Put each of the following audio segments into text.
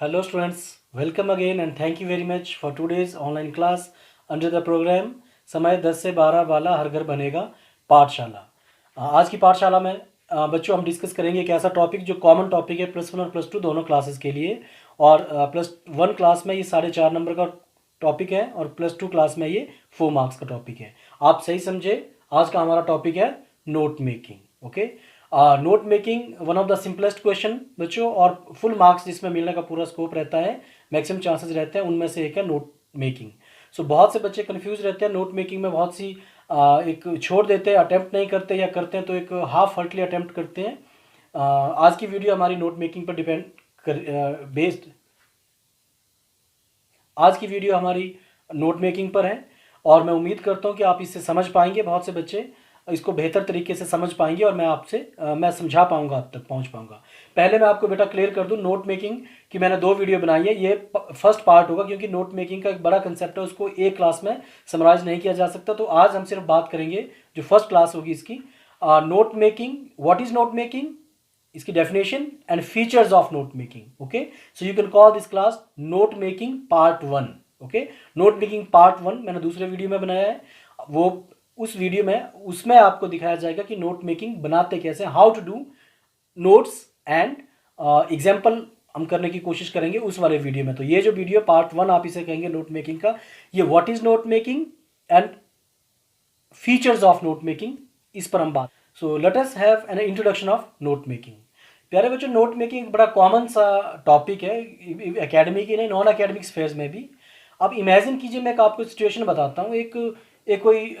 Hello students, welcome again and thank you very much for today's online class under the program समय 10 से 12 वाला हर घर बनेगा पाठशाला। आज की पाठशाला में बच्चों हम डिस्कस करेंगे एक ऐसा टॉपिक जो कॉमन टॉपिक है +1 और +2 दोनों क्लासेस के लिए। और +1 क्लास में ये 4.5 नंबर का टॉपिक है और +2 क्लास में ये 4 मार्क्स का टॉपिक है। आप सही समझे, आज का हमारा टॉपिक है note making. Okay, note making one of the simplest question बच्चों, और फुल मार्क्स जिसमें मिलने का पूरा स्कोप रहता है, मैक्सिमम चांसेस रहते हैं, उनमें से एक है नोट मेकिंग। सो बहुत से बच्चे कंफ्यूज रहते हैं नोट मेकिंग में, बहुत सी एक छोड़ देते हैं, अटेम्प्ट नहीं करते, या करते हैं तो एक हाफ हर्टली अटेम्प्ट करते हैं। आज की वीडियो हमारी नोट मेकिंग पर डिपेंड कर बेस्ड आज की वीडियो हमारी नोट मेकिंग पर है और मैं उम्मीद करता हूँ कि आप इससे समझ पाएंगे, बहुत से बच्चे इसको बेहतर तरीके से समझ पाएंगे और मैं समझा पाऊंगा, आप तक पहुंच पाऊंगा। पहले मैं आपको बेटा क्लियर कर दूं, नोट मेकिंग की मैंने 2 वीडियो बनाई है, ये फर्स्ट पार्ट होगा क्योंकि नोट मेकिंग का एक बड़ा कंसेप्ट है, उसको एक क्लास में समराइज नहीं किया जा सकता। तो आज हम सिर्फ बात करेंगे जो फर्स्ट क्लास होगी इसकी, note making, what is note making, इसकी definition and features of note making. Okay, so you can call this class note making part 1। Okay, note making part 1 मैंने दूसरे वीडियो में बनाया है, वो उस वीडियो में उसमें आपको दिखाया जाएगा कि नोट मेकिंग बनाते कैसे, how to do notes and example हम करने की कोशिश करेंगे उस वाले वीडियो में। तो ये जो वीडियो पार्ट 1 आप इसे कहेंगे नोट मेकिंग का, ये what is note making and features of note making, इस पर हम बात। सो let us have an introduction of note making. प्यारे बच्चों, नोट मेकिंग एक बड़ा कॉमन सा टॉपिक है, एकेडमिक ही नहीं, नॉन एकेडमिक स्फेयर्स में भी। अब इमेजिन कीजिए, मैं आपको सिचुएशन बताता हूँ, एक कोई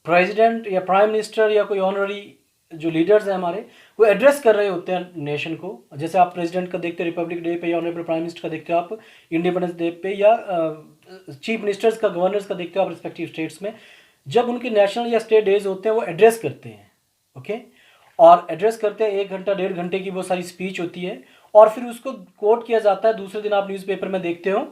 प्रेसिडेंट या प्राइम मिनिस्टर या कोई ऑनररी जो लीडर्स हैं हमारे, वो एड्रेस कर रहे होते हैं नेशन को। जैसे आप प्रेसिडेंट का देखते हैं रिपब्लिक डे पे, या ऑनरेबल प्राइम मिनिस्टर का देखते हो आप इंडिपेंडेंस डे पे, या चीफ मिनिस्टर्स का, गवर्नर्स का देखते हो आप रिस्पेक्टिव स्टेट्स में। जब उनके नेशनल या स्टेट डेज होते हैं वो एड्रेस करते हैं। ओके, और एड्रेस करते हैं, 1 घंटा 1.5 घंटे की वो सारी स्पीच होती है, और फिर उसको कोट किया जाता है। दूसरे दिन आप न्यूज़पेपर में देखते हो,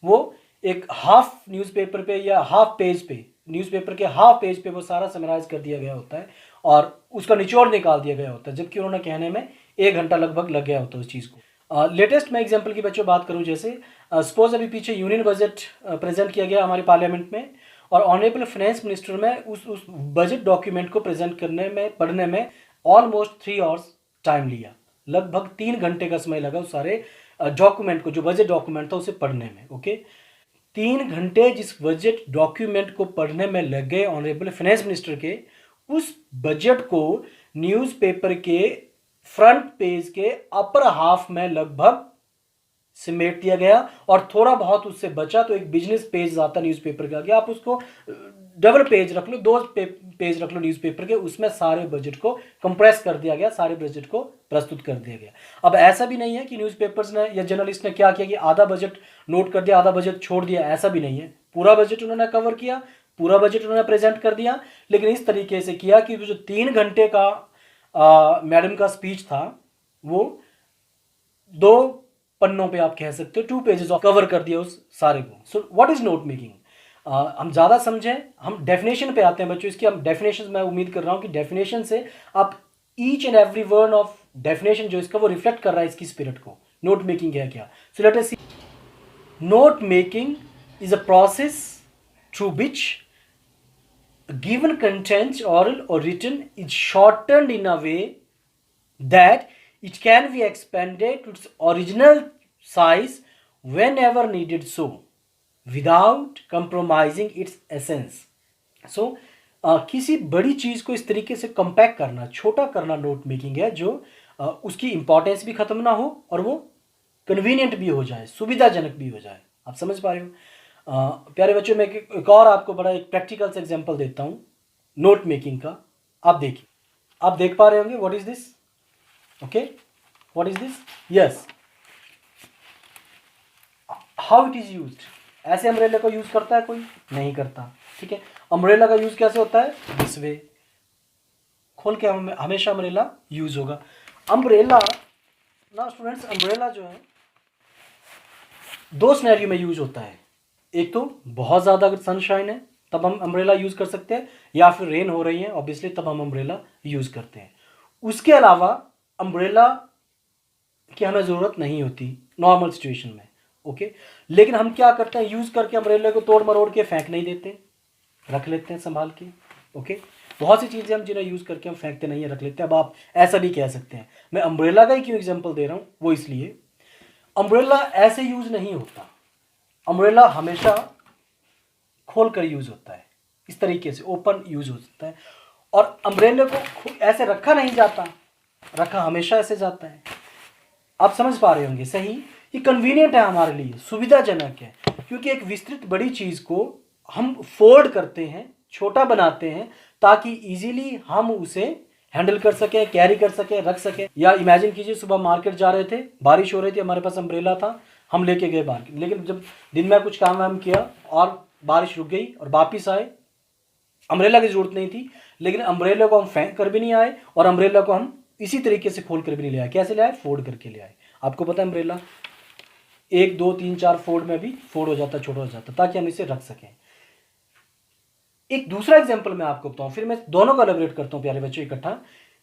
वो एक हाफ न्यूज़पेपर पे या हाफ पेज पे, न्यूज़पेपर के हाफ पेज पे वो सारा समराइज कर दिया गया होता है और उसका निचोड़ निकाल दिया गया होता है, जबकि उन्होंने कहने में 1 घंटा लगभग लग गया होता है उस चीज़ को। लेटेस्ट मैं एग्जांपल की बच्चों बात करूं, जैसे सपोज अभी पीछे यूनियन बजट प्रेजेंट किया गया हमारे पार्लियामेंट में, और ऑनरेबल फाइनेंस मिनिस्टर में उस बजट डॉक्यूमेंट को प्रेजेंट करने में, पढ़ने में ऑलमोस्ट 3 आवर्स टाइम लिया, लगभग 3 घंटे का समय लगा उस सारे डॉक्यूमेंट को, जो बजट डॉक्यूमेंट था उसे पढ़ने में। ओके, 3 घंटे जिस बजट डॉक्यूमेंट को पढ़ने में लग गए ऑनरेबल फाइनेंस मिनिस्टर के, उस बजट को न्यूज़पेपर के फ्रंट पेज के अपर हाफ में लगभग समेट दिया गया, और थोड़ा बहुत उससे बचा तो एक बिजनेस पेज आता न्यूज़पेपर का, कि आप उसको डबल पेज रख लो, 2 पेज रख लो न्यूज़पेपर के, उसमें सारे बजट को कंप्रेस कर दिया गया, सारे बजट को प्रस्तुत कर दिया गया। अब ऐसा भी नहीं है कि न्यूज़पेपर्स ने या जर्नलिस्ट ने क्या किया कि आधा बजट नोट कर दिया, आधा बजट छोड़ दिया, ऐसा भी नहीं है। पूरा बजट उन्होंने कवर किया, पूरा बजट उन्होंने प्रेजेंट कर दिया, लेकिन इस तरीके से किया कि जो 3 घंटे का मैडम का स्पीच था, वो 2 पन्नों पे आप कह सकते हो, 2 पेजेस ऑफ कवर कर दिया उस सारे को। So what is note making, हम ज़्यादा समझें, हम डेफिनेशन पे आते हैं बच्चों। इसकी हम डेफिनेशन, मैं उम्मीद कर रहा हूँ कि डेफिनेशन से आप each and every word of definition जो इसका, वो रिफ्लेक्ट कर रहा है इसकी स्पिरिट को। नोट मेकिंग है क्या? So let us see. Note making is a process through which given content, oral or written, is shortened in a way that it can be expanded to its original size whenever needed, so without compromising its essence. So किसी बड़ी चीज़ को इस तरीके से compact करना, छोटा करना note making है, जो उसकी इंपॉर्टेंस भी ख़त्म ना हो और वो कन्वीनियंट भी हो जाए, सुविधाजनक भी हो जाए। आप समझ पा रहे हो? प्यारे बच्चों, मैं एक और आपको बड़ा एक प्रैक्टिकल से एग्जांपल देता हूँ नोट मेकिंग का। आप देखिए, आप देख पा रहे होंगे, what is this? Okay, what is this? Yes, how it is used. ऐसे अम्ब्रेला का यूज करता है कोई? नहीं करता। ठीक है, अम्ब्रेला का यूज कैसे होता है? दिस वे, खोल के हमेशा अम्ब्रेला यूज होगा। अम्ब्रेला ना स्टूडेंट्स, अम्ब्रेला जो है 2 सिनेरियो में यूज होता है। एक तो बहुत ज़्यादा अगर सनशाइन है तब हम अम्ब्रेला यूज़ कर सकते हैं, या फिर रेन हो रही है ऑब्वियसली तब हम अम्ब्रेला यूज़ करते हैं। उसके अलावा अम्ब्रेला की हमें ज़रूरत नहीं होती, नॉर्मल सिचुएशन में, ओके। लेकिन हम क्या करते हैं, यूज़ करके अम्ब्रेला को तोड़ मरोड़ के फेंक नहीं देते, रख लेते हैं संभाल के, ओके। बहुत सी चीज़ें हम जिन्हें यूज़ करके हम फेंकते नहीं है, रख लेते हैं। अब आप ऐसा भी कह सकते हैं, मैं अम्ब्रेला का ही क्यों एग्जाम्पल दे रहा हूँ, वो इसलिए अम्ब्रेला ऐसे यूज़ नहीं होता, अम्ब्रेला हमेशा खोल कर यूज़ होता है, इस तरीके से ओपन यूज़ हो सकता है। और अम्ब्रेले को ऐसे रखा नहीं जाता, रखा हमेशा ऐसे जाता है। आप समझ पा रहे होंगे, सही। ये कन्वीनियंट है हमारे लिए, सुविधाजनक है, क्योंकि एक विस्तृत बड़ी चीज़ को हम फोल्ड करते हैं, छोटा बनाते हैं, ताकि इजीली हम उसे हैंडल कर सकें, कैरी कर सकें, रख सकें। या इमेजिन कीजिए, सुबह मार्केट जा रहे थे, बारिश हो रही थी, हमारे पास अम्ब्रेला था, हम लेके गए मार्केट, लेकिन जब दिन में कुछ काम वाम किया और बारिश रुक गई और वापिस आए, अम्ब्रेला की जरूरत नहीं थी, लेकिन अम्ब्रेला को हम फेंक कर भी नहीं आए और अम्ब्रेला को हम इसी तरीके से खोल कर भी नहीं ले आए। कैसे ले आए, फोल्ड करके ले आए। आपको पता है अम्ब्रेला 1 2 3 4 फोल्ड में भी फोल्ड हो जाता, छोटा हो जाता, ताकि हम इसे रख सकें। एक दूसरा एग्जाम्पल मैं आपको बताऊं, फिर मैं दोनों को एलेबरेट करता हूं प्यारे बच्चों इकट्ठा।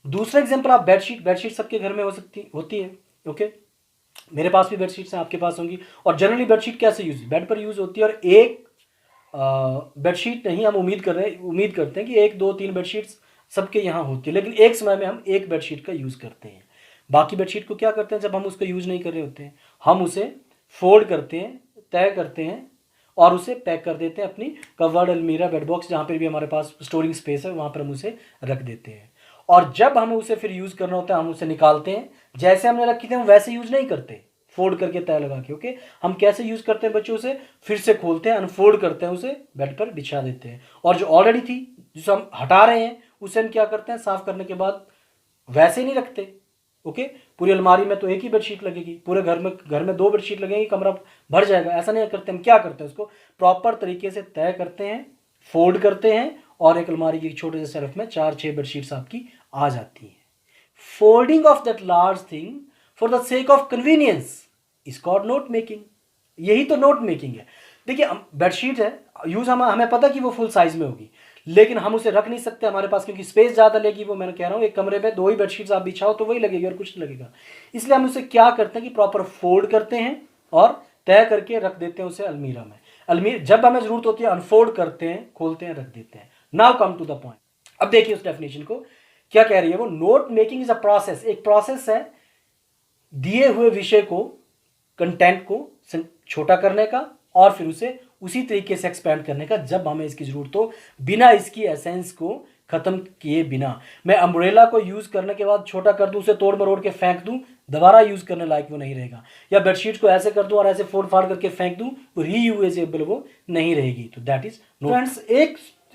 दूसरा एग्जाम्पल, आप बेडशीट सबके घर में होती है, ओके। मेरे पास भी बेडशीट्स हैं, आपके पास होंगी। और जनरली बेडशीट कैसे यूज, बेड पर यूज होती है। और एक बेडशीट नहीं, हम उम्मीद करते हैं कि 1 2 3 बेडशीट्स सबके यहाँ होती है, लेकिन एक समय में हम एक बेडशीट का यूज़ करते हैं। बाकी बेडशीट को क्या करते हैं, जब हम उसका यूज़ नहीं कर रहे होते हैं, हम उसे फोल्ड करते हैं, तय करते हैं और उसे पैक कर देते हैं अपनी कवर्ड अलमीरा, बेड बॉक्स, जहाँ पर भी हमारे पास स्टोरिंग स्पेस है, वहाँ पर हम उसे रख देते हैं। और जब हमें उसे फिर यूज़ करना होता है, हम उसे निकालते हैं, जैसे हमने रखी थी हम वैसे यूज़ नहीं करते, फोल्ड करके तय लगा के, ओके। हम कैसे यूज़ करते हैं बच्चों से, फिर से खोलते हैं, अनफोल्ड करते हैं, उसे बेड पर बिछा देते हैं। और जो ऑलरेडी थी, जिसे हम हटा रहे हैं, उसे हम क्या करते हैं, साफ करने के बाद वैसे नहीं रखते, ओके। पूरी अलमारी में तो एक ही बेडशीट लगेगी, पूरे घर में 2 बेडशीट लगेंगी, कमरा भर जाएगा, ऐसा नहीं करते। हम क्या करते हैं, उसको प्रॉपर तरीके से तय करते हैं, फोल्ड करते हैं, और एक अलमारी की छोटे से शेल्फ में 4-6 बेडशीट्स आपकी आ जाती हैं। Folding of that large thing for the sake of convenience is called note making. यही तो नोट मेकिंग है। देखिए, बेडशीट है, यूज हमें पता कि वो फुल साइज में होगी, लेकिन हम उसे रख नहीं सकते हमारे पास, क्योंकि स्पेस ज़्यादा लेगी। वो मैंने कह रहा हूँ, एक कमरे में 2 ही बेडशीट्स आप बिछाओ तो वही लगेगी और कुछ नहीं लगेगा। इसलिए हम उसे क्या करते हैं कि प्रॉपर फोल्ड करते हैं और तय करके रख देते हैं उसे अलमीरा में। जब हमें जरूरत होती है अनफोल्ड करते हैं, खोलते हैं, रख देते हैं। Now come to the point. अब देखिए उस डेफिनेशन को क्या कह रही है वो। Note making is a process, एक प्रोसेस है दिए हुए विषय को, कंटेंट को छोटा करने का और फिर उसे उसी तरीके से एक्सपेंड करने का जब हमें इसकी जरूरत हो, बिना इसकी एसेंस को खत्म किए बिना। मैं अम्ब्रेला को यूज करने के बाद छोटा कर दूं, उसे तोड़ मरोड़ के फेंक दूं, दोबारा यूज करने लायक वो नहीं रहेगा। या बेडशीट को ऐसे कर दूं और ऐसे फोड़ फाड़ करके फेंक दूं, तो रीयूजेबल वो नहीं रहेगी। तो दैट इज नो। फ्रेंड्स,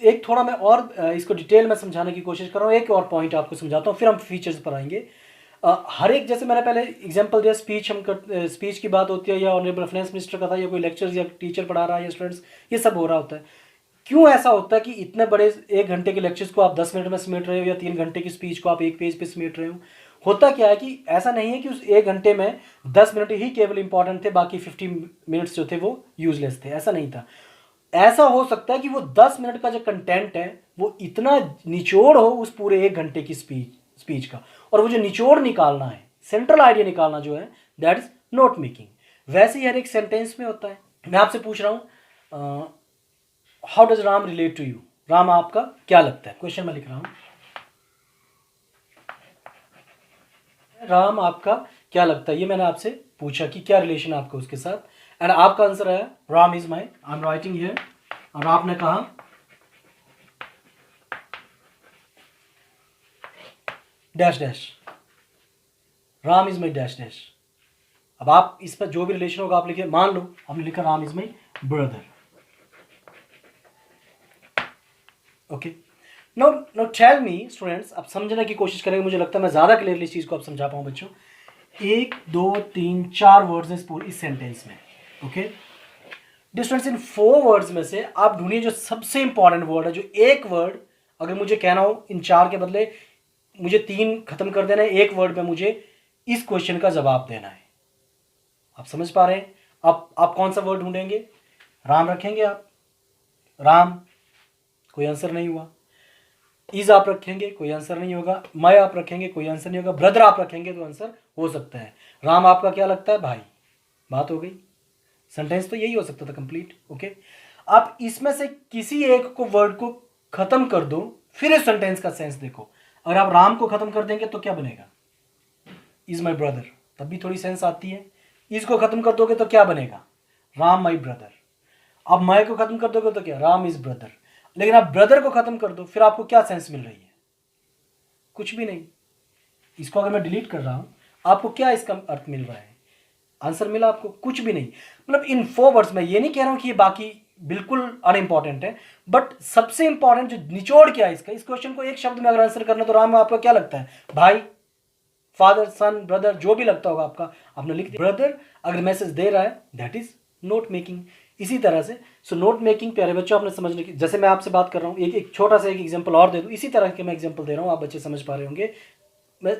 एक थोड़ा मैं और इसको डिटेल में समझाने की कोशिश कर रहा हूँ। एक और पॉइंट आपको समझाता हूँ, फिर हम फीचर्स पर आएंगे। हर एक, जैसे मैंने पहले एग्जांपल दिया, स्पीच की बात होती है, या ऑनरेबल फाइनेंस मिनिस्टर का था, या कोई लेक्चर या टीचर पढ़ा रहा है, या स्टूडेंट्स, ये सब हो रहा होता है। क्यों ऐसा होता है कि इतने बड़े 1 घंटे के लेक्चर्स को आप 10 मिनट में समेट रहे हो, या 3 घंटे की स्पीच को आप 1 पेज पे समेट रहे हो? होता क्या है कि ऐसा नहीं है कि उस 1 घंटे में 10 मिनट ही केवल इंपॉर्टेंट थे, बाकी 50 मिनट्स जो थे वो यूजलेस थे। ऐसा नहीं था। ऐसा हो सकता है कि वो 10 मिनट का जो कंटेंट है वो इतना निचोड़ हो उस पूरे 1 घंटे की स्पीच का, और वो जो निचोड़ निकालना है, सेंट्रल आइडिया निकालना जो है, दैट इज नोट मेकिंग। वैसे ही हर एक सेंटेंस में होता है। मैं आपसे पूछ रहा हूं, how does Ram relate to you? Ram आपका क्या लगता है? क्वेश्चन में लिख रहा हूं, राम आपका क्या लगता है? ये मैंने आपसे पूछा कि क्या रिलेशन आपका उसके साथ, एंड आपका आंसर है Ram is my, I am writing here, और आपने कहा dash dash, Ram is my dash dash. अब आप इस पर जो भी रिलेशन होगा आप लिखिए। मान लो हमने लिखा Ram is my brother, okay. No tell me students, अब समझने की कोशिश करेंगे। मुझे लगता है मैं ज़्यादा क्लियरली इस चीज़ को आप समझा पाऊँ बच्चों। 1 2 3 4 वर्ड्स हैं इस सेंटेंस में, ओके। डिस्टेंस इन 4 वर्ड्स में से आप ढूंढिए जो सबसे इंपॉर्टेंट वर्ड है। जो एक वर्ड अगर मुझे कहना हो इन 4 के बदले मुझे 3 खत्म कर देना है, एक वर्ड में मुझे इस क्वेश्चन का जवाब देना है। आप समझ पा रहे हैं? आप कौन सा वर्ड ढूंढेंगे? राम रखेंगे आप, राम, कोई आंसर नहीं हुआ। इज आप रखेंगे, कोई आंसर नहीं होगा। मैं आप रखेंगे, कोई आंसर नहीं होगा। ब्रदर आप रखेंगे तो आंसर हो सकता है। राम आपका क्या लगता है? भाई, बात हो गई। सेंटेंस तो यही हो सकता था कंप्लीट। ओके, आप इसमें से किसी एक को वर्ड को खत्म कर दो, फिर इस सेंटेंस का सेंस देखो। अगर आप राम को खत्म कर देंगे तो क्या बनेगा? इज माई ब्रदर, तब भी थोड़ी सेंस आती है। इसको खत्म कर दोगे तो क्या बनेगा? Ram my brother. अब माई को खत्म कर दोगे तो क्या? Ram is brother. लेकिन आप ब्रदर को खत्म कर दो, फिर आपको क्या सेंस मिल रही है? कुछ भी नहीं। इसको अगर मैं डिलीट कर रहा हूं, आपको क्या इसका अर्थ मिल रहा है? आंसर मिला आपको? कुछ भी नहीं। मतलब इन 4 वर्ड्स में ये नहीं कह रहा हूं कि ये बाकी बिल्कुल अनइंपॉर्टेंट है, बट सबसे इंपॉर्टेंट जो निचोड़ क्या है इसका, इस क्वेश्चन को एक शब्द में अगर आंसर करना, तो राम में आपको क्या लगता है? भाई, फादर, सन, ब्रदर, जो भी लगता होगा आपका, आपने लिख दिया। ब्रदर अगर मैसेज दे रहा है, दैट इज नोट मेकिंग। इसी तरह से सो नोट मेकिंग प्यारे बच्चों आपने समझने की, जैसे मैं आपसे बात कर रहा हूँ, एक छोटा सा एक एग्जांपल और दे दूँ, इसी तरह के मैं एग्जांपल दे रहा हूँ, आप बच्चे समझ पा रहे होंगे। मैं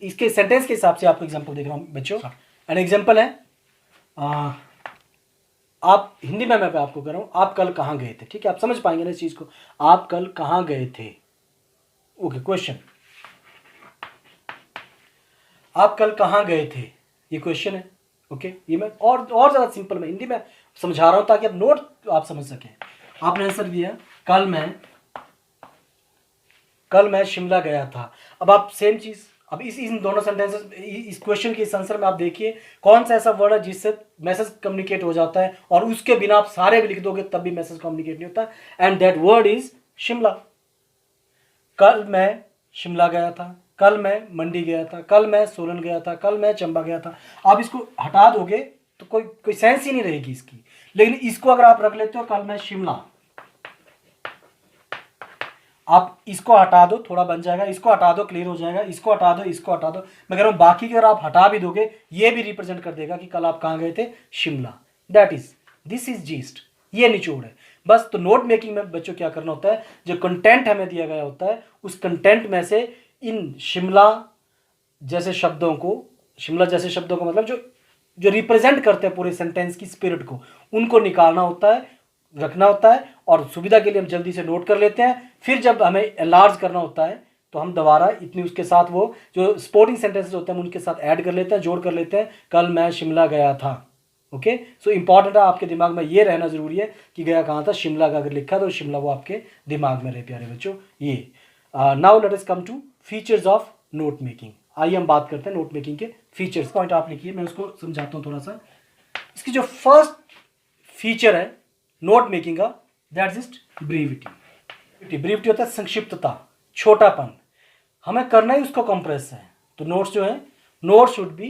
इसके सेंटेंस के हिसाब से आपको एग्जांपल दे रहा हूँ बच्चों। एन एग्जांपल है, आप हिंदी में मैं आपको कर रहा हूँ, आप कल कहाँ गए थे? ठीक है, आप समझ पाएंगे ना इस चीज को। आप कल कहाँ गए थे? ओके, क्वेश्चन, आप कल कहाँ गए थे, ये क्वेश्चन है। ओके, ये मैं और ज़्यादा सिंपल में हिंदी में समझा रहा हूँ ताकि आप नोट आप समझ सकें। आपने आंसर दिया कल मैं शिमला गया था। अब आप सेम चीज़, अब इन दोनों सेंटेंसेस, इस क्वेश्चन के इस आंसर में आप देखिए कौन सा ऐसा वर्ड है जिससे मैसेज कम्युनिकेट हो जाता है, और उसके बिना आप सारे भी लिख दोगे तब भी मैसेज कम्युनिकेट नहीं होता, and that word is Shimla. कल मैं शिमला गया था, कल मैं मंडी गया था, कल मैं सोलन गया था, कल मैं चंबा गया था। आप इसको हटा दोगे तो कोई सेंस ही नहीं रहेगी इसकी। लेकिन इसको अगर आप रख लेते हो, कल मैं शिमला, आप इसको हटा दो, थोड़ा बन जाएगा, इसको हटा दो, क्लियर हो जाएगा, इसको हटा दो, इसको हटा दो। मैं कह रहा हूं बाकी के अगर आप हटा भी दोगे, ये भी रिप्रेजेंट कर देगा कि कल आप कहां गए थे? Shimla. That is, this is yeast, ये निचोड़ है बस। तो नोट मेकिंग में बच्चों क्या करना होता है, जो कंटेंट हमें दिया गया होता है, उस कंटेंट में से इन शिमला जैसे शब्दों को, शिमला जैसे शब्दों को मतलब जो रिप्रेजेंट करते हैं पूरे सेंटेंस की स्पिरिट को, उनको निकालना होता है, रखना होता है, और सुविधा के लिए हम जल्दी से नोट कर लेते हैं। फिर जब हमें एलार्ज करना होता है तो हम दोबारा इतनी उसके साथ वो जो स्पोर्टिंग सेंटेंसेस होते हैं उनके साथ ऐड कर लेते हैं, जोड़ कर लेते हैं, कल मैं शिमला गया था। ओके, सो इंपॉर्टेंट है, आपके दिमाग में ये रहना जरूरी है कि गया कहाँ था। शिमला का अगर लिखा तो शिमला वो आपके दिमाग में रहे प्यारे बच्चों। ये now let us come to features of note making. आइए हम बात करते हैं नोट मेकिंग के फीचर्स। पॉइंट आप लिखिए, मैं उसको समझाता हूँ थोड़ा सा। इसकी जो फर्स्ट फीचर है नोट मेकिंग का, दैट्स इज ब्रीविटी। ब्रीविटी होता है संक्षिप्तता, छोटापन। हमें करना ही उसको कंप्रेस है। तो नोट्स जो है, note should be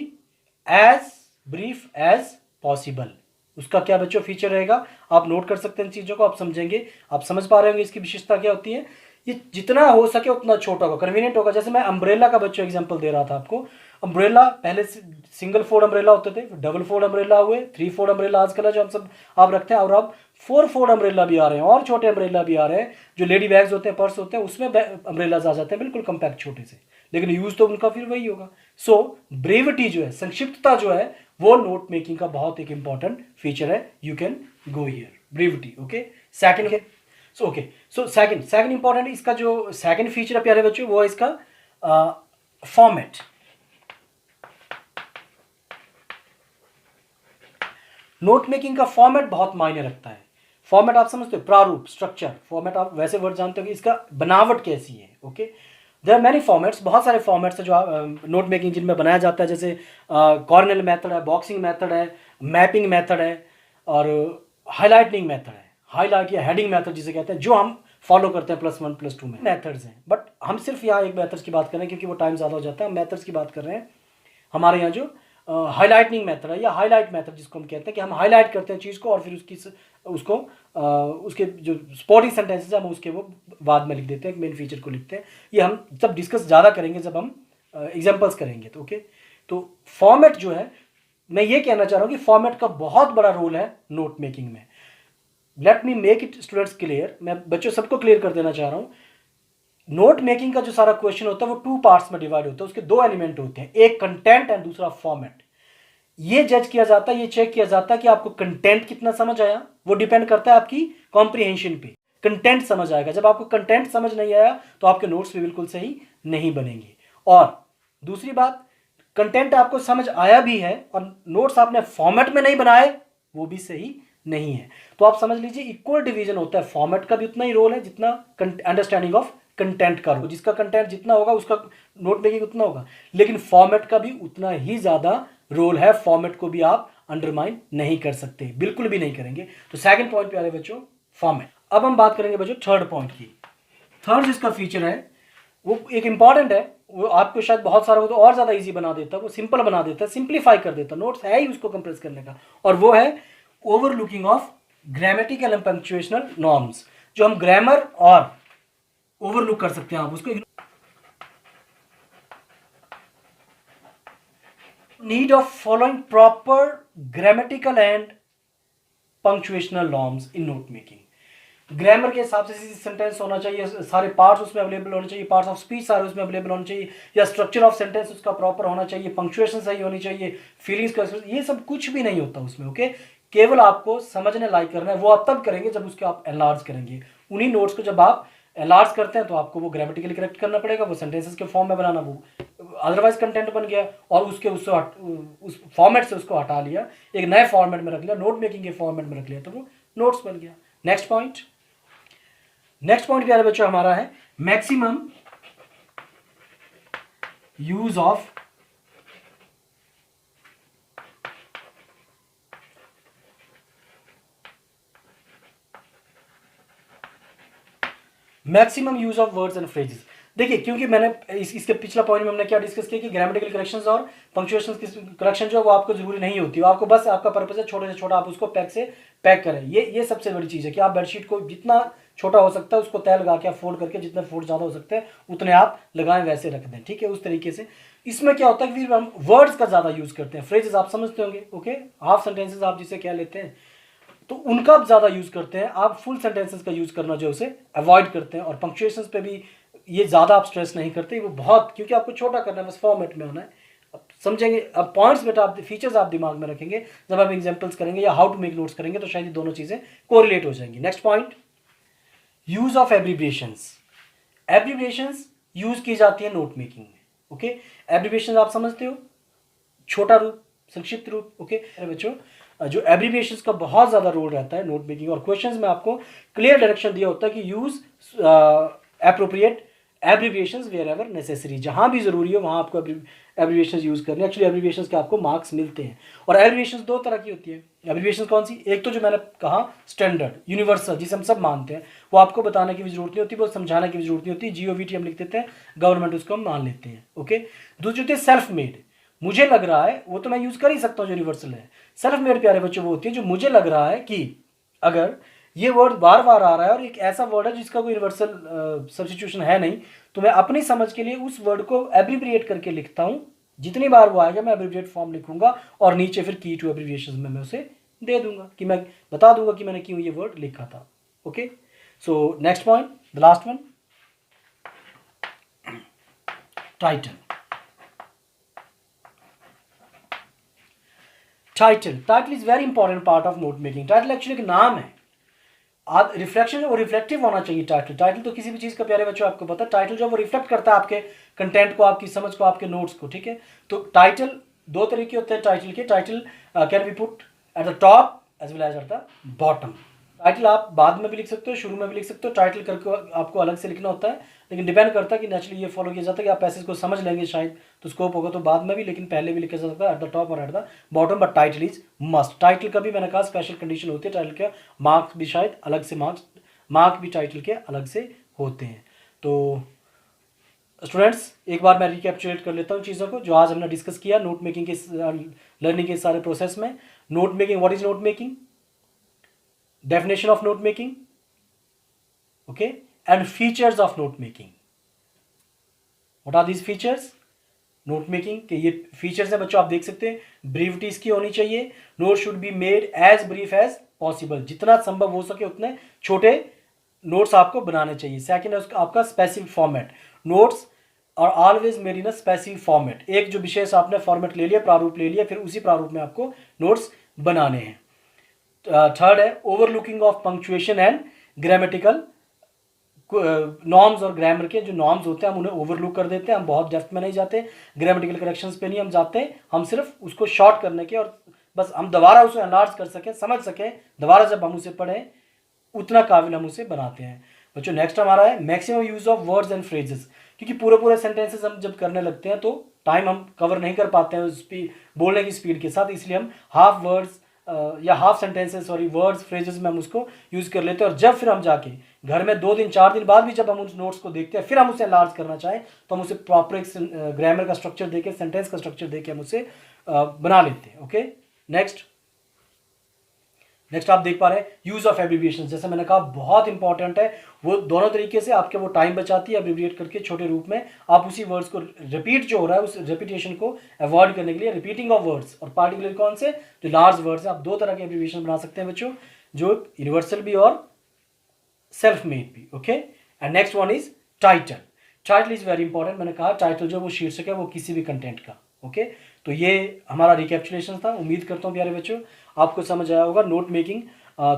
as brief as possible. उसका क्या बच्चों फीचर रहेगा, आप नोट कर सकते हैं इन चीज़ों को, आप समझेंगे, आप समझ पा रहे होंगे इसकी विशेषता क्या होती है। ये जितना हो सके उतना छोटा होगा, कन्वीनियंट होगा। जैसे मैं अम्ब्रेला का बच्चों एग्जांपल दे रहा था आपको। अम्ब्रेला पहले सिंगल फोल्ड अम्ब्रेला होते थे, डबल फोल्ड अम्ब्रेला हुए, 3 फोल्ड अम्ब्रेला आजकल है जो हम सब आप रखते हैं, और अब 4 फोल्ड अम्ब्रेला भी आ रहे हैं, और छोटे अम्ब्रेला भी आ रहे हैं, जो लेडी बैग्स होते हैं, पर्स होते हैं, उसमें अम्ब्रेलाज आ जाते हैं बिल्कुल कम्पैक्ट छोटे से, लेकिन यूज तो उनका फिर वही होगा। सो ब्रेविटी जो है, संक्षिप्तता जो है, वो नोट मेकिंग का बहुत एक इंपॉर्टेंट फीचर है। You can go here brevity. Okay, second so second important इसका जो सेकंड फीचर है प्यारे बच्चों, वो है इसका फॉर्मेट। नोट मेकिंग का फॉर्मेट बहुत मायने रखता है। फॉर्मेट आप समझते हो, प्रारूप, स्ट्रक्चर। फॉर्मेट आप वैसे वर्ड जानते हो कि इसका बनावट कैसी है। Okay, there are many formats, बहुत सारे फॉर्मेट्स है जो नोट मेकिंग जिनमें बनाया जाता है, जैसे कॉर्नेल मेथड है, बॉक्सिंग मेथड है, मैपिंग मेथड है, और हाईलाइटिंग मेथड है, हाईलाइट या हेडिंग मेथड जिसे कहते हैं, जो हम फॉलो करते हैं +1 +2 में। मेथड्स हैं, बट हम सिर्फ यहाँ एक मेथड्स की बात कर रहे हैं क्योंकि वो टाइम ज़्यादा हो जाता है। हम मेथड्स की बात कर रहे हैं। हमारे यहाँ जो हाईलाइटिंग मेथड है या हाईलाइट मेथड जिसको हम कहते हैं, कि हम हाईलाइट करते हैं चीज़ को और फिर उसके जो स्पोर्टिंग सेंटेंसेस है हम उसके वो बाद में लिख देते हैं, मेन फीचर को लिखते हैं। ये हम जब डिस्कस ज़्यादा करेंगे, जब हम एग्जाम्पल्स करेंगे तो। ओके, तो फॉर्मेट जो है, मैं ये कहना चाह रहा हूँ कि फॉर्मेट का बहुत बड़ा रोल है नोट मेकिंग में। Let me make it students clear, मैं बच्चों सबको क्लियर कर देना चाह रहा हूँ। नोट मेकिंग का जो सारा क्वेश्चन होता है वो 2 पार्ट्स में डिवाइड होता है। उसके 2 एलिमेंट होते हैं, एक कंटेंट एंड दूसरा फॉर्मेट। ये जज किया जाता है, ये चेक किया जाता है कि आपको कंटेंट कितना समझ आया। वो डिपेंड करता है आपकी कॉम्प्रिहेंशन पे। कंटेंट समझ आएगा, जब आपको कंटेंट समझ नहीं आया तो आपके नोट्स भी बिल्कुल सही नहीं बनेंगे। और दूसरी बात, कंटेंट आपको समझ आया भी है और नोट्स आपने फॉर्मेट में नहीं बनाए, वो भी सही नहीं है। तो आप समझ लीजिए इक्वल डिवीजन होता है, फॉर्मेट का भी उतना ही रोल है जितना अंडरस्टैंडिंग ऑफ कंटेंट का रोल। जिसका कंटेंट जितना होगा उसका नोट मेकिंग उतना होगा, लेकिन फॉर्मेट का भी उतना ही ज्यादा रोल है। फॉर्मेट को भी आप अंडरमाइन नहीं कर सकते, बिल्कुल भी नहीं करेंगे। तो सेकंड पॉइंट पे आ रहे बच्चों फॉर्मेट। अब हम बात करेंगे बच्चों थर्ड पॉइंट की। थर्ड जिसका फीचर है वो एक इंपॉर्टेंट है, वो आपको शायद बहुत सारा वो तो और ज्यादा इजी बना देता है, वो सिंपल बना देता है, सिंप्लीफाई कर देता है। नोट्स है ही उसको कंप्रेस करने का, और वो है overlooking of grammatical and punctuational norms. जो हम ग्रामर और ओवरलुक कर सकते हैं, आप उसको need of following proper grammatical and punctuational norms in note making. Grammar के हिसाब से सेंटेंस होना चाहिए, सारे पार्ट्स उसमें अवेलेबल होने चाहिए, पार्ट्स ऑफ स्पीच सारे उसमें अवेलेबल होने चाहिए, या स्ट्रक्चर ऑफ सेंटेंस उसका प्रॉपर होना चाहिए, पंक्चुएशन सही होनी चाहिए, फीलिंग्स का, ये सब कुछ भी नहीं होता उसमें। ओके, केवल आपको समझने लायक करना है। वो आप तब करेंगे जब उसके आप एनलार्ज करेंगे। उन्हीं नोट्स को जब आप एनलार्ज करते हैं तो आपको वो ग्रामेटिकली करेक्ट करना पड़ेगा, वो सेंटेंसेस के फॉर्म में बनाना, वो अदरवाइज कंटेंट बन गया और उसके उस फॉर्मेट से उसको हटा लिया, एक नए फॉर्मेट में रख लिया, नोट मेकिंग के फॉर्मेट में रख लिया, तो वो नोट्स बन गया। नेक्स्ट पॉइंट प्यारे बच्चों हमारा है maximum use of words and phrases. देखिए, क्योंकि मैंने इसके पिछला पॉइंट में हमने क्या डिस्कस किया कि ग्रामेटिकल करेक्शंस और पंक्चुएशन की करेक्शन जो है वो आपको जरूरी नहीं होती है, आपको बस आपका पर्पस है छोटे से छोटा आप उसको पैक करें। ये सबसे बड़ी चीज़ है कि आप बेडशीट को जितना छोटा हो सकता है उसको तय लगा के आप फोल्ड करके, जितने फोल्ड ज़्यादा हो सकते हैं उतने आप लगाएं, वैसे रख दें, ठीक है, उस तरीके से। इसमें क्या होता है कि फिर हम वर्ड्स का ज़्यादा यूज़ करते हैं, फ्रेजेस आप समझते होंगे, ओके, हाफ सेंटेंसेस आप जिसे क्या लेते हैं, तो उनका आप ज़्यादा यूज़ करते हैं। आप फुल सेंटेंसेस का यूज़ करना जो उसे अवॉइड करते हैं, और पंक्चुएशंस पे भी ये ज़्यादा आप स्ट्रेस नहीं करते, वो बहुत, क्योंकि आपको छोटा करना है, बस फॉर्मेट में होना है। अब समझेंगे, अब पॉइंट्स बेटा आप फीचर्स आप दिमाग में रखेंगे जब आप एग्जांपल्स करेंगे या हाउ टू मेक नोट्स करेंगे, तो शायद ये दोनों चीज़ें कोरिलेट हो जाएंगी। Next point, use of abbreviations. Abbreviations use की जाती है नोट मेकिंग में, ओके। एब्रीविएशंस आप समझते हो, छोटा रूप, संक्षिप्त रूप, ओके बच्चों। जो एब्रीविएशंस का बहुत ज़्यादा रोल रहता है नोट मेकिंग, और क्वेश्चंस में आपको क्लियर डायरेक्शन दिया होता है कि use appropriate abbreviations wherever necessary, जहाँ भी जरूरी हो वहाँ आपको एब्रीविएशंस यूज करनी है। एक्चुअली एब्रीविएशंस के आपको मार्क्स मिलते हैं, और एब्रीविएशंस दो तरह की होती है। एब्रीविएशंस कौन सी, एक तो जो मैंने कहा स्टैंडर्ड यूनिवर्सल, जिसे हम सब मानते हैं, वो आपको बताने की भी जरूरत नहीं होती, वो समझाने की भी जरूरत नहीं होती, GOVT हम लिख देते हैं, गवर्नमेंट उसको हम मान लेते हैं, ओके। दूसरी होती है सेल्फ मेड, मुझे लग रहा है, वो तो मैं यूज कर ही सकता हूँ, जो यूनिवर्सल है। सेल्फ मेड प्यारे बच्चों वो होती है जो मुझे लग रहा है कि अगर ये वर्ड बार बार आ रहा है और एक ऐसा वर्ड है जिसका कोई यूनिवर्सल सब्स्टिट्यूशन है नहीं, तो मैं अपनी समझ के लिए उस वर्ड को एब्रीविएट करके लिखता हूँ। जितनी बार वो आएगा मैं एब्रीविएट फॉर्म लिखूंगा, और नीचे फिर की टू एब्रीविएशन में मैं उसे दे दूंगा, कि मैं बता दूंगा कि मैंने क्यों ये वर्ड लिखा था, okay. So next point, the last one, title. Title is very important part of note making. Title actually एक नाम है, आप रिफ्लेक्शन और रिफ्लेक्टिव होना चाहिए। टाइटल तो किसी भी चीज़ का प्यारे बच्चों आपको पता है, टाइटल जो वो रिफ्लेक्ट करता है आपके कंटेंट को, आपकी समझ को, आपके नोट्स को, ठीक है। तो टाइटल दो तरीके होते हैं टाइटल के। Title can be put at the top as well as at the bottom. Title आप बाद में भी लिख सकते हो, शुरू में भी लिख सकते हो, टाइटल करके आपको अलग से लिखना होता है, लेकिन डिपेंड करता है कि नेचुरली ये फॉलो किया जाता है कि आप पैसेज को समझ लेंगे शायद, तो स्कोप होगा तो बाद में भी, लेकिन पहले भी लिखा जा सकता है एट द टॉप और eight the bottom, but title is must. Title का भी मैंने कहा स्पेशल कंडीशन होती है, टाइटल का मार्क्स भी शायद अलग से, मार्क भी टाइटल के अलग से होते हैं। तो स्टूडेंट्स, एक बार मैं रिकैप्चुलेट कर लेता हूँ चीज़ों को जो आज हमने डिस्कस किया नोट मेकिंग के लर्निंग के सारे प्रोसेस में। Note making, what is note making, definition of note making, okay, and features of note making. What are these features, note making के ये फीचर्स हैं बच्चों, आप देख सकते हैं। ब्रीविटी इसकी होनी चाहिए, note should be made as brief as possible, जितना संभव हो सके उतने छोटे नोट्स आपको बनाने चाहिए। सेकंड है उसका आपका स्पेसिफिक फॉर्मेट, नोट्स और always made in a specific format. एक जो विशेष आपने फॉर्मेट ले लिया, प्रारूप ले लिया, फिर उसी प्रारूप में आपको नोट्स बनाने हैं। थर्ड है overlooking of punctuation and grammatical norms और ग्रामर के जो नॉर्म्स होते हैं हम उन्हें ओवरलुक कर देते हैं, हम बहुत डेप्थ में नहीं जाते, ग्रामेटिकल करेक्शंस पे नहीं हम जाते, हम सिर्फ उसको शॉर्ट करने के और बस हम दोबारा उसे एनलार्ज कर सकें, समझ सकें, दोबारा जब हम उसे पढ़ें उतना काबिल हम उसे बनाते हैं। बच्चों नेक्स्ट हमारा है maximum use of words and phrases, क्योंकि पूरे पूरे सेंटेंसेस हम जब करने लगते हैं तो टाइम हम कवर नहीं कर पाते हैं बोलने की स्पीड के साथ, इसलिए हम हाफ वर्ड्स या half sentences sorry words phrases में हम उसको यूज़ कर लेते हैं। और जब फिर हम जाके घर में 2 दिन 4 दिन बाद भी जब हम उस नोट्स को देखते हैं फिर हम उसे लार्ज करना चाहें तो हम उसे प्रॉपर एक ग्रामर का स्ट्रक्चर देके सेंटेंस का स्ट्रक्चर देके हम उसे बना लेते हैं। ओके नेक्स्ट आप देख पा रहे हैं यूज ऑफ एब्रिविएशन, जैसे मैंने कहा बहुत इंपॉर्टेंट है, वो दोनों तरीके से आपके वो टाइम बचाती है एब्रिविएट करके छोटे रूप में, आप उसी वर्ड्स को रिपीट जो हो रहा है उस रिपीटेशन को अवॉइड करने के लिए रिपीटिंग ऑफ वर्ड्स, और पार्टिकुलर कौन से जो लार्ज वर्ड्स है, आप 2 तरह के एब्रिविएशन बना सकते हैं बच्चों, जो यूनिवर्सल भी और सेल्फ मेड भी। Okay and next one is title. Title is very important, मैंने कहा टाइटल जो वो शीर्षक है वो किसी भी कंटेंट का। ओके तो ये हमारा रिकैप्चुलेशन था, उम्मीद करता हूँ प्यारे बच्चों आपको समझ आया होगा। नोट मेकिंग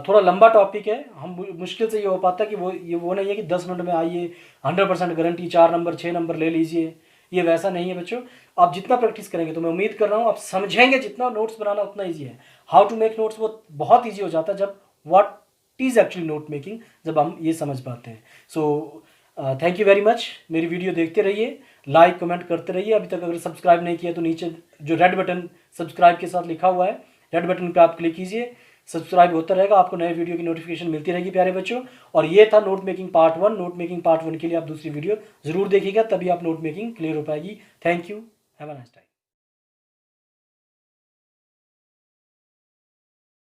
थोड़ा लंबा टॉपिक है, हम मुश्किल से ये हो पाता है कि वो नहीं है कि 10 मिनट में आइए 100% गारंटी 4 नंबर 6 नंबर ले लीजिए, ये वैसा नहीं है बच्चों। आप जितना प्रैक्टिस करेंगे तो मैं उम्मीद कर रहा हूँ आप समझेंगे, जितना नोट्स बनाना उतना ईजी है। हाउ टू मेक नोट्स वो बहुत ईजी हो जाता है जब what is actually note making जब हम ये समझ पाते हैं। So thank you very much, मेरी वीडियो देखते रहिए, लाइक कमेंट करते रहिए। अभी तक अगर सब्सक्राइब नहीं किया तो नीचे जो रेड बटन सब्सक्राइब के साथ लिखा हुआ है रेड बटन पे आप क्लिक कीजिए, सब्सक्राइब होता रहेगा, आपको नए वीडियो की नोटिफिकेशन मिलती रहेगी प्यारे बच्चों। और ये था note making part 1। Note making part 1 के लिए आप दूसरी वीडियो जरूर देखिएगा, तभी आप नोट मेकिंग क्लियर हो पाएगी। Thank you, have a nice time.